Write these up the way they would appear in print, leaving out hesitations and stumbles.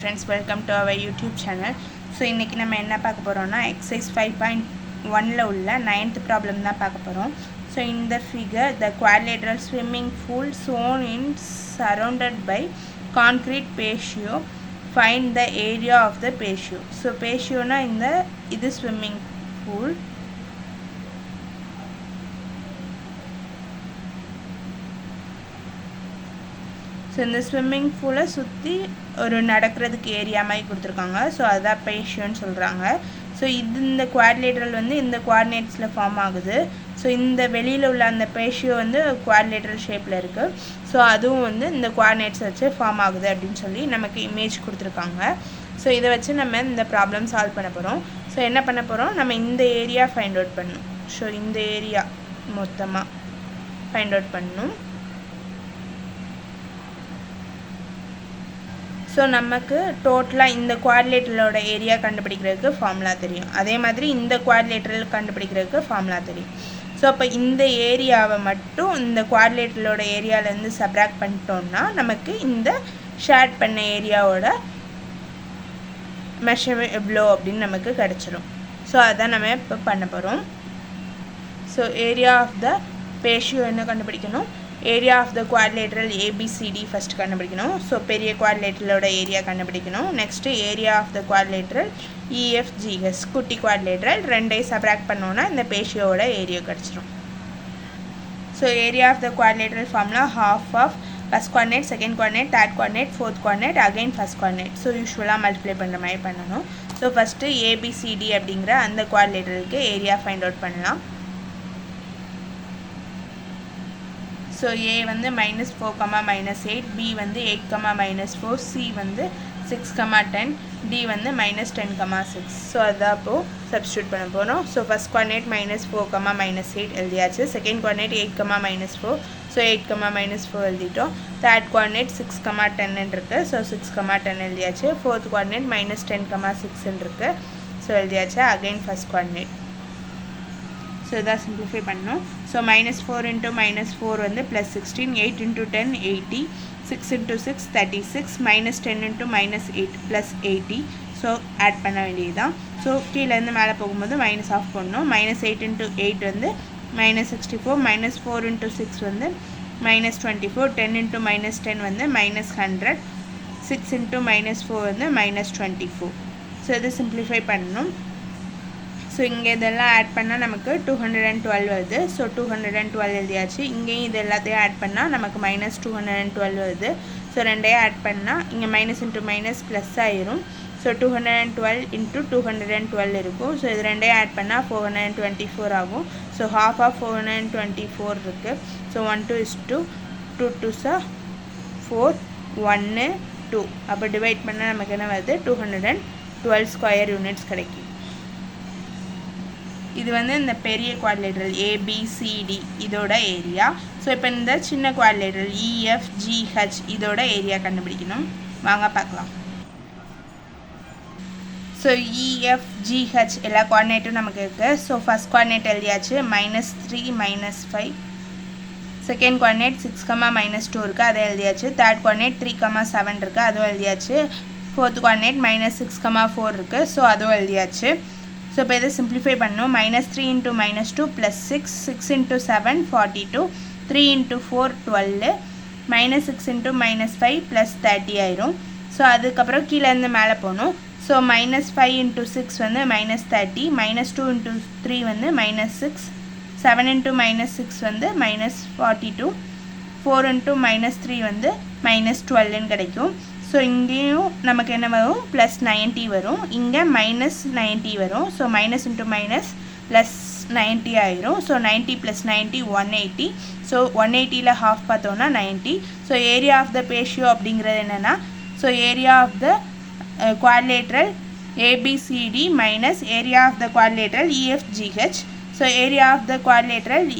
Friends, welcome to our YouTube channel. So இன்னைக்கு நம்ம என்ன பார்க்க போறோம்னா exercise 5.1ல உள்ள 9th problem தான் பார்க்க போறோம். So in the figure the quadrilateral swimming pool shown in surrounded by concrete patio, find the area of the patio. So patio na இது swimming pool. ஸோ இந்த ஸ்விம்மிங் பூலை சுற்றி ஒரு நடக்கிறதுக்கு ஏரியா மாதிரி கொடுத்துருக்காங்க. ஸோ அதுதான் பேஷியோன்னு சொல்கிறாங்க. ஸோ இந்த குவாட்ரிலேட்ரல் இந்த குவாடினேட்ஸில் ஃபார்ம் ஆகுது. ஸோ இந்த வெளியில் உள்ள அந்த பேஷியோ குவாட்ரிலேட்ரல் ஷேப்பில் இருக்குது. ஸோ அதுவும் இந்த குவாடினேட்ஸ் வச்சு ஃபார்ம் ஆகுது அப்படின்னு சொல்லி நமக்கு இமேஜ் கொடுத்துருக்காங்க. ஸோ இதை வச்சு நம்ம இந்த ப்ராப்ளம் சால்வ் பண்ண போகிறோம். ஸோ என்ன பண்ண போகிறோம், நம்ம இந்த ஏரியா ஃபைண்ட் அவுட் பண்ணணும். ஸோ இந்த ஏரியா மொத்தமாக ஃபைண்ட் அவுட் பண்ணணும். ஸோ நமக்கு டோட்டலாக இந்த குவாட்ரிலேட்டரலோட ஏரியா கண்டுபிடிக்கிறதுக்கு ஃபார்முலா தெரியும். அதே மாதிரி இந்த குவாட்ரிலேட்டரல் கண்டுபிடிக்கிறதுக்கு ஃபார்முலா தெரியும். ஸோ அப்போ இந்த ஏரியாவை மட்டும் இந்த குவாட்ரிலேட்டரலோட ஏரியாவிலேருந்து சப்ராக்ட் பண்ணிட்டோம்னா நமக்கு இந்த ஷேர் பண்ண ஏரியாவோட மெஷர் எவ்வளோ அப்படின்னு நமக்கு கிடச்சிடும். ஸோ அதான் நம்ம இப்போ பண்ண போகிறோம். So area of the patio என்ன கண்டுபிடிக்கணும், area of the quadrilateral ABCD first கண்டுபிடிக்கணும். ஸோ பெரிய குவாட்ரிலேட்ரலோட ஏரியா கண்டுபிடிக்கணும். Next area of the quadrilateral EFGS குட்டி குவாட்ரிலேட்ரல் ரெண்டையும் சப்ராக்ட் பண்ணோன்னா இந்த பேஷியோட ஏரியா கிடச்சிரும். So area of the quadrilateral ஃபார்ம்னா half of first coordinate, second coordinate, third coordinate, fourth coordinate, again first coordinate. So யூஸ்வலாக மல்டிப்ளை பண்ணுற மாதிரி பண்ணணும். ஸோ ஃபஸ்ட்டு ஏபிசிடி அப்படிங்கிற அந்த குவாட்ரிலேட்ரலுக்கு ஏரியா ஃபைண்ட் அவுட் பண்ணலாம். ஸோ ஏ -4, -8, பி 8, -4, சி 6, 10, டி -10, 6. ஸோ அதான் அப்போது சப்ஸ்டியூட் பண்ண போகிறோம். ஸோ ஃபஸ்ட் குவாட்ரினேட் -4, -8 எழுதியாச்சு. செகண்ட் குவாட்ரினேட் 8, -4. ஸோ 8, -4 எழுதிட்டோம். தேர்ட் குவாட்ரினேட் 6, 10 இருக்குது. ஸோ 6, 10 எழுதியாச்சு. ஃபோர்த் குவாட்ரினேட் -10, 6 இருக்குது. ஸோ எழுதியாச்சு. Again first coordinate. ஸோ இதான் சிம்பிளிஃபை பண்ணணும். ஸோ -4 × -4 +16, 8 × 10 80, 6 × 6 36, -10 × -8 +80. ஸோ ஆட் பண்ண வேண்டியது தான். ஸோ கீழேருந்து மேலே போகும்போது மைனஸ் ஆஃப் பண்ணணும். -8 × 8 -64, -4 × 6 -24, 10 × -10 -100, 6 × -4 -24. ஸோ இது சிம்பிளிஃபை பண்ணணும். ஸோ இங்கே இதெல்லாம் ஆட் பண்ணால் நமக்கு 212 வருது. ஸோ 212 எழுதியாச்சு. இங்கேயும் இது எல்லாத்தையும் ஆட் பண்ணால் நமக்கு -212 வருது. ஸோ ரெண்டையும் ஆட் பண்ணால் இங்கே மைனஸ் இன்ட்டு மைனஸ் ப்ளஸ் ஆயிரும். ஸோ 212 × 212 இருக்கும். ஸோ இது ரெண்டையும் ஆட் பண்ணால் 424 ஆகும். ஸோ ஹாஃப் ஆஃப் 424 இருக்குது. So 1 2 is 2, 2 2s are 4, 1 2. அப்போ டிவைட் பண்ணால் நமக்கு என்ன வருது, 212 ஸ்கொயர் யூனிட்ஸ் கிடைக்கும். இது இந்த பெரிய குவாட்ரிலேட்ரல் ஏபிசிடி இதோட ஏரியா. ஸோ இப்போ இந்த சின்ன குவாட்ரிலேட்ரல் இஎஃப்ஜிஹெச் இதோட ஏரியா கண்டுபிடிக்கணும். வாங்க பார்க்கலாம். ஸோ இஎஃப்ஜிஹெச் எல்லா குவாட்ரினேட்டும் நமக்கு இருக்குது. ஸோ ஃபஸ்ட் குவாட்ரினேட் எழுதியாச்சு. -3, -5. செகண்ட் குவாட்ரினேட் 6, -2 இருக்குது, அதை எழுதியாச்சு. தேர்ட் குவாட்ரினேட் 3, 7 இருக்குது, அதுவும் எழுதியாச்சு. ஃபோர்த் குவாட்ரினேட் -6, 4 இருக்குது. ஸோ அதுவும் எழுதியாச்சு. ஸோ இப்போ இதை சிம்பிளிஃபை பண்ணணும். -3 × -2 +6, 6 × 7 42, 3 × 4 12, -6 × -5 +30 ஆயிரும். ஸோ அதுக்கப்புறம் கீழேருந்து மேலே போகணும். ஸோ -5 × 6 -30, -2 × 3 -6, 7 × -6 -42, 4 × -3 -12 கிடைக்கும். ஸோ இங்கேயும் நமக்கு என்ன வரும், +90 வரும். இங்கே -90 வரும். ஸோ மைனஸ் இன்ட்டு மைனஸ் +90 ஆயிரும். ஸோ 90 + 90 180. ஸோ 180ல் ஹாஃப் பார்த்தோன்னா 90. So area of the patio அப்படிங்கிறது என்னென்னா, so area of the quadrilateral ABCD minus area of the quadrilateral EFGH. So area of the quadrilateral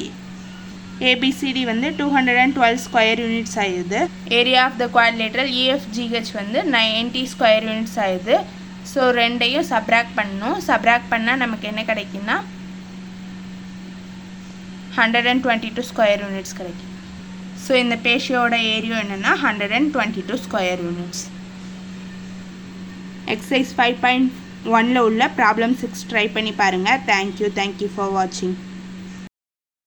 ABCD 212 square units ஆயிடுது. Area of the quadrilateral EFGH 90 square units ஆயிடுது. So ரெண்டையும் subtract பண்ணணும். Subtract பண்ணால் நமக்கு என்ன கிடைக்குன்னா 122 ஸ்கொயர் யூனிட்ஸ் கிடைக்கும். So இந்த பேஷியோட ஏரியா என்னென்னா 122 ஸ்கொயர் யூனிட்ஸ். எக்ஸசைஸ் 5.1ல உள்ள ப்ராப்ளம் 6 ட்ரை பண்ணி பாருங்கள். தேங்க்யூ ஃபார் வாட்சிங்.